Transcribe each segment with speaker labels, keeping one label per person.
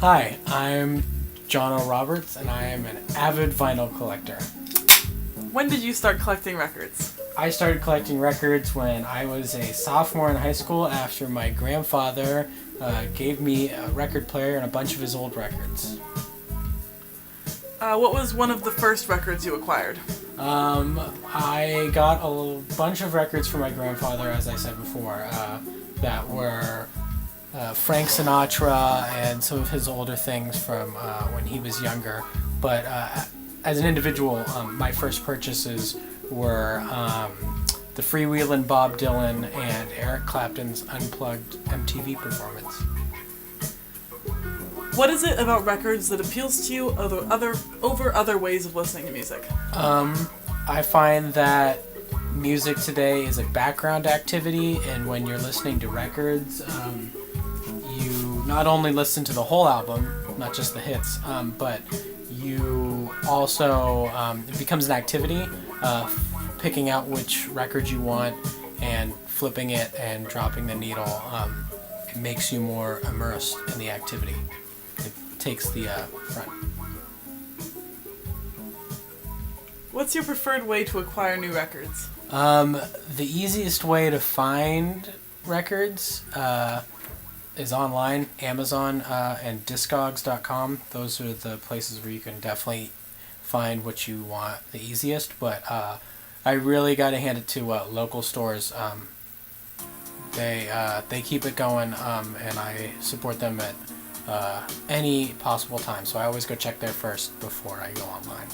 Speaker 1: Hi, I'm Johno Roberts, and I am an avid vinyl collector.
Speaker 2: When did you start collecting records?
Speaker 1: I started collecting records when I was a sophomore in high school after my grandfather gave me a record player and a bunch of his old records.
Speaker 2: What was one of the first records you acquired?
Speaker 1: I got a bunch of records from my grandfather, as I said before, that were Frank Sinatra and some of his older things from when he was younger. But as an individual, my first purchases were the Freewheelin' Bob Dylan and Eric Clapton's Unplugged MTV performance.
Speaker 2: What is it about records that appeals to you over other ways of listening to music?
Speaker 1: I find that music today is a background activity, and when you're listening to records, you not only listen to the whole album, not just the hits, but you also, it becomes an activity, picking out which record you want and flipping it and dropping the needle. It makes you more immersed in the activity. It takes the front.
Speaker 2: What's your preferred way to acquire new records?
Speaker 1: The easiest way to find records is online, Amazon, and Discogs.com. Those are the places where you can definitely find what you want the easiest, but I really got to hand it to local stores. They keep it going, and I support them at any possible time, so I always go check there first before I go online.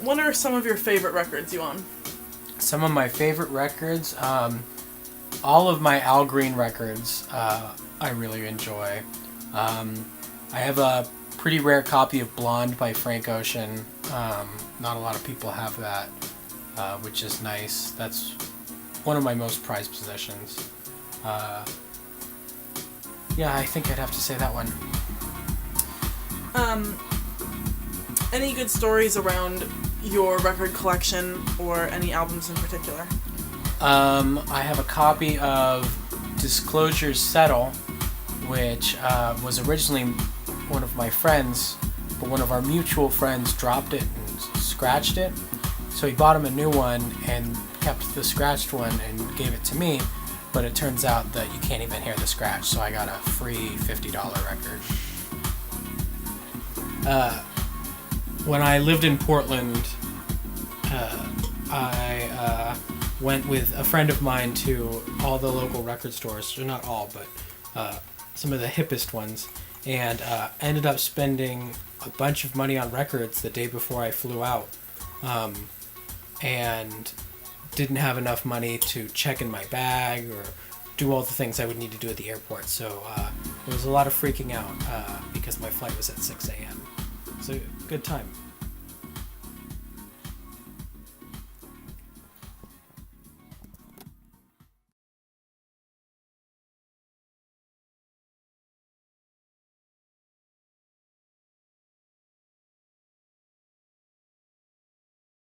Speaker 2: What are some of your favorite records you own?
Speaker 1: Some of my favorite records, all of my Al Green records, I really enjoy. I have a pretty rare copy of Blonde by Frank Ocean. Not a lot of people have that, which is nice. That's one of my most prized possessions. Yeah, I think I'd have to say that one.
Speaker 2: Any good stories around your record collection or any albums in particular?
Speaker 1: I have a copy of Disclosure's Settle, which was originally one of my friends, but one of our mutual friends dropped it and scratched it. So he bought him a new one and kept the scratched one and gave it to me, but it turns out that you can't even hear the scratch, so I got a free $50 record. When I lived in Portland, I went with a friend of mine to all the local record stores, or not all, but some of the hippest ones, and ended up spending a bunch of money on records the day before I flew out, and didn't have enough money to check in my bag or do all the things I would need to do at the airport. So there was a lot of freaking out because my flight was at 6 a.m. So good time.